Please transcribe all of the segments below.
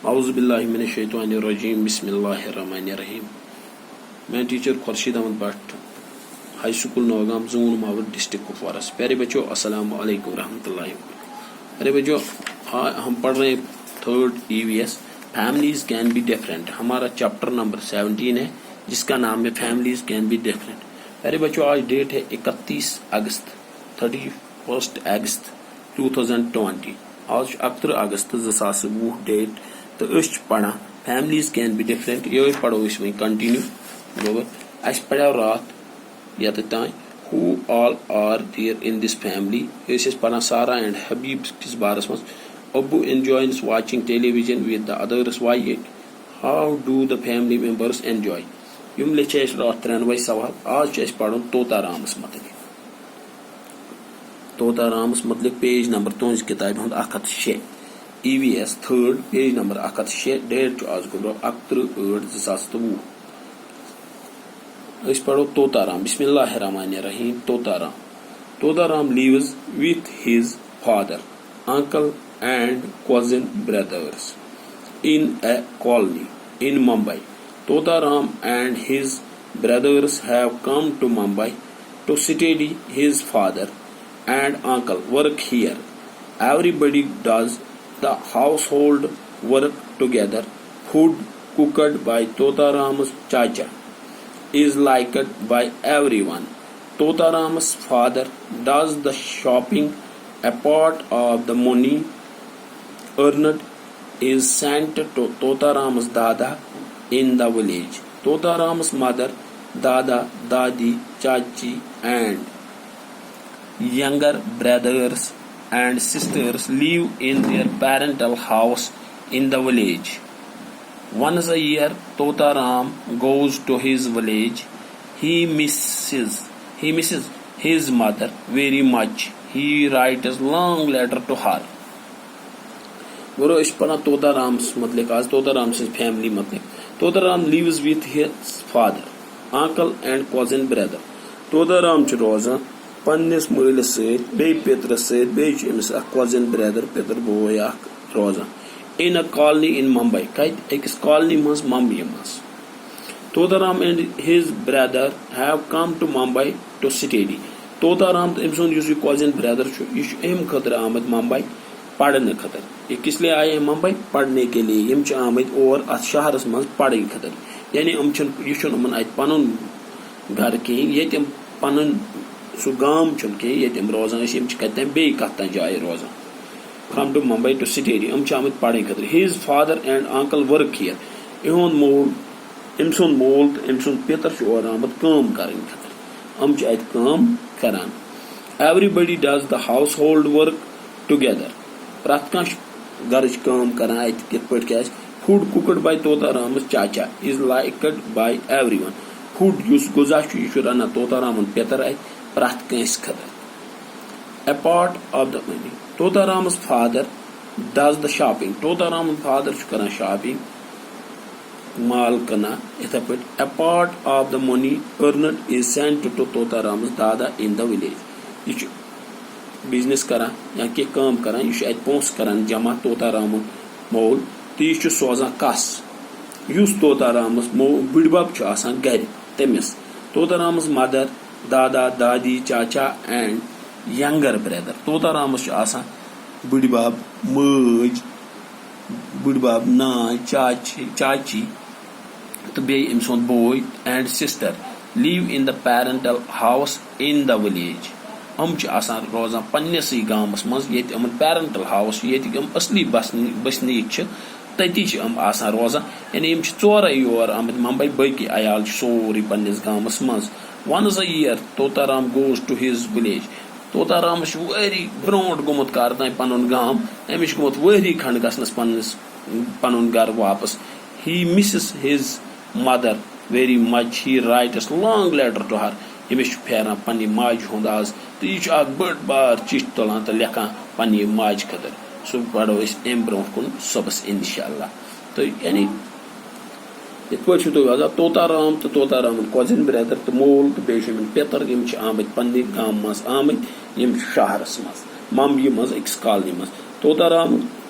औज़ुबिल्लाहि मिनश्शैतानिर्रजीम बिस्मिल्लाहिर्रहमानिर्रहीम। मैं teacher Khursheed Ahmad Bhat, high school Naugam, zone Mawar, district Kupwara से। प्यारे बच्चों, अस्सलाम वालेकुम रहमतुल्लाहि। प्यारे बच्चों, हम पढ़ रहे हैं third EVS, families can be different. हमारा चैप्टर नंबर 17 है, जिसका नाम है फैमिलीज कैन बी डिफरेंट। प्यारे बच्चों, आज डेट है 31 अगस्त 31 अगस्त 2020। आज 11 अगस्त 2020 डेट। तो पढ़ा फैमिलीज कैन बी डिफरेंट। ये पढ़ो वही कंटिन्यू गोबर। पढ़ो रात ये तान who all are there in this family. पढ़ा सारा एंड हबीब किस बारस मज। Abu enjoys watching television with the others. Why how do the family members enjoy. यम लिखे रात 93 सवाल। आज पढ़ो तोता रामस मतलब। तोता रामस मतलब पेज नंबर तुज किताब 106 EVS third page number 106। Date आज गो 11/8/2020। पढ़ो तोता राम। बिस्मिल्लाहिर्रहमानिर्रहीम। तोता राम। तोता Ram lives with his father, uncle and cousin brothers in a colony in Mumbai. Tota Ram and his brothers have come to Mumbai to study. His father and uncle work here. Everybody does the household work together. Food cooked by Tota Ram's chacha is liked by everyone. Tota Ram's father does the shopping. A part of the money earned is sent to Tota Ram's Dada in the village. Tota Ram's mother, Dada, Dadi, Chachi and younger brothers and sisters live in their parental house in the village. Once a year, Tota Ram goes to his village. He misses his mother very much. He writes long letter to her. बोलो पढ़ा तोता राम मतलब। आज तोता राम से family मतलब। तोता Ram lives with his father, uncle and cousin brother. तोता राम रोजान पन्निस मलिस सत बे पितरस सत बेमिस cousin brother पितर बोय रोजान in a colony in Mumbai. कत अकिस कॉलोनी मज मुंबई मज। तोता Ram and his brother have come to Mumbai to study. तोता राम तो अम cousin brother यह खतर आमद मुंबई पढ़ने खतर। ये किस लिए आए हैं मुंबई? पढ़ने के लिए। यम आमद और अत शहरस मज पढ़ने खतर। यानी यह पन घर कहें ये पन सह गाम कहें ये रोजान कतन बे कत जाए रोजान। Come to Mumbai to study. आमद पढ़ने खतर। His father and uncle work here. इहुंद मोल अम मोल तो अम पितर और आमद काम करने खतर। अत काम करान। Everybody does the house hold work together. प्रत कह गरच काम करान क्या। Food cooked by Tota Ram's chacha is liked by everyone. फूड गुजा यह रना तोता रामन पितर प्रत कंस खतर। A part of the money. Tota Ram's father does the shopping. Tota रामन फादर कर शॉपिंग माल कना इथे पे। A part of the money earned is sent to Tota Ram's dada in the village. यह बिजनेस करान या कह काम करान। यह पोस करान जमा तोता रामन मोल तो यह सोजान कस युस तोता रामस बुड़बब गर तमिस। तोता रामस मदर, दादा, दादी, चाचा एंड यंगर ब्रदर। तोता रामस बुड़बब, मज, बुड़बब, नान, चाची तो बे अम सुंद boy and sister live in the parental house in the village. रोजान पन्नस गामस मज ये पेरेंटल हाउस ये असली बसनी तती रोजान। यानी चोरे योर आमद मुंबई बाकी अयाल सोरी पन्नस गामस मज। Once a year Tota Ram goes to his village. Tota Ram worry brought गोमुत कर पन गाम। अमिश गोमुत वरी खंड गसनस पन गर वापस। He misses his mother very much. He writes long letter to her. यमिश फेरान पन्नी माज हुंद आज तो यह बड़ बार चिट्ठ तुलान तो लिखान पन्नी माज खतर। सह पढ़ो अम ब्रो कुन सुबस इंशाअल्लाह। तो यानी तुम तोता राम तो तोता राम कजिन ब्रदर तो मोल तो बे पितर आमद पन्ने गाम मज आमद यम शहरस मज मुंबई मज अकिस कॉलोनी मज। तोता राम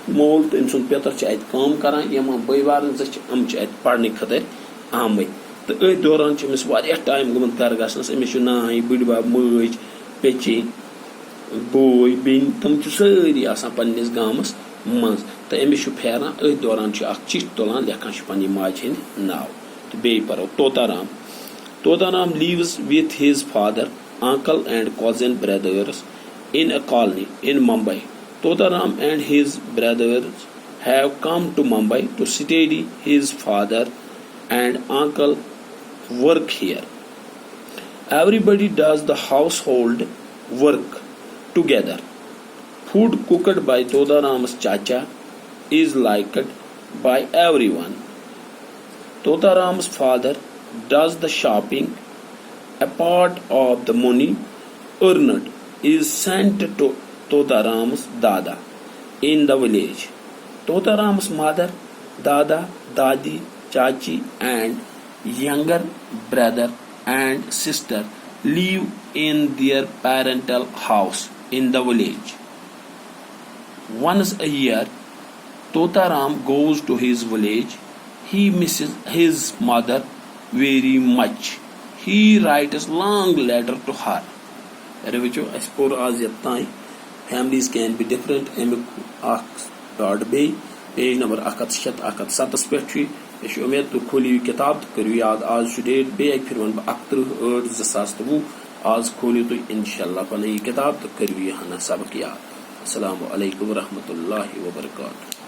मोल तो अम पेतर कम करान यम बई बारन अम पढ़ने खतर आम तो अथ दौरान अमिस टाइम गोमुत घर गसनस अमिस नाय बुढ़बब मज पेचे बोय बेन तम सारी पन्निस गामस मज तो अमिस फेरान अथ दौरान चिट्ठ तुलान लेखान पन्नी माज हंद नाव तो बे परो Totaram lives with his father, uncle and cousin brothers in a colony in Mumbai. Totaram and his brothers have come to Mumbai to study. His father and uncle work here. Everybody does the household work together. Food cooked by Totaram's chacha is liked by everyone. Totaram's father does the shopping. A part of the money earned is sent to Totaram's Dada in the village. Totaram's mother, Dada, Dadi, Chachi and younger brother and sister live in their parental house in the village. Once a year, Totaram goes to his village. He misses his mother very much. He writes long letter to her. Revicho as por az yatai families can be different. Dot bay page number 107 पे यह उम्मीद तो खोलियो किताब तो करियो याद आज डेट बे फिर वन 11/8/2023 आज खोलियो तो इंशाल्लाह पन किताब तो करियो हना सबक याद। अस्सलामु अलैकुम व रहमतुल्लाहि व बरकातहू।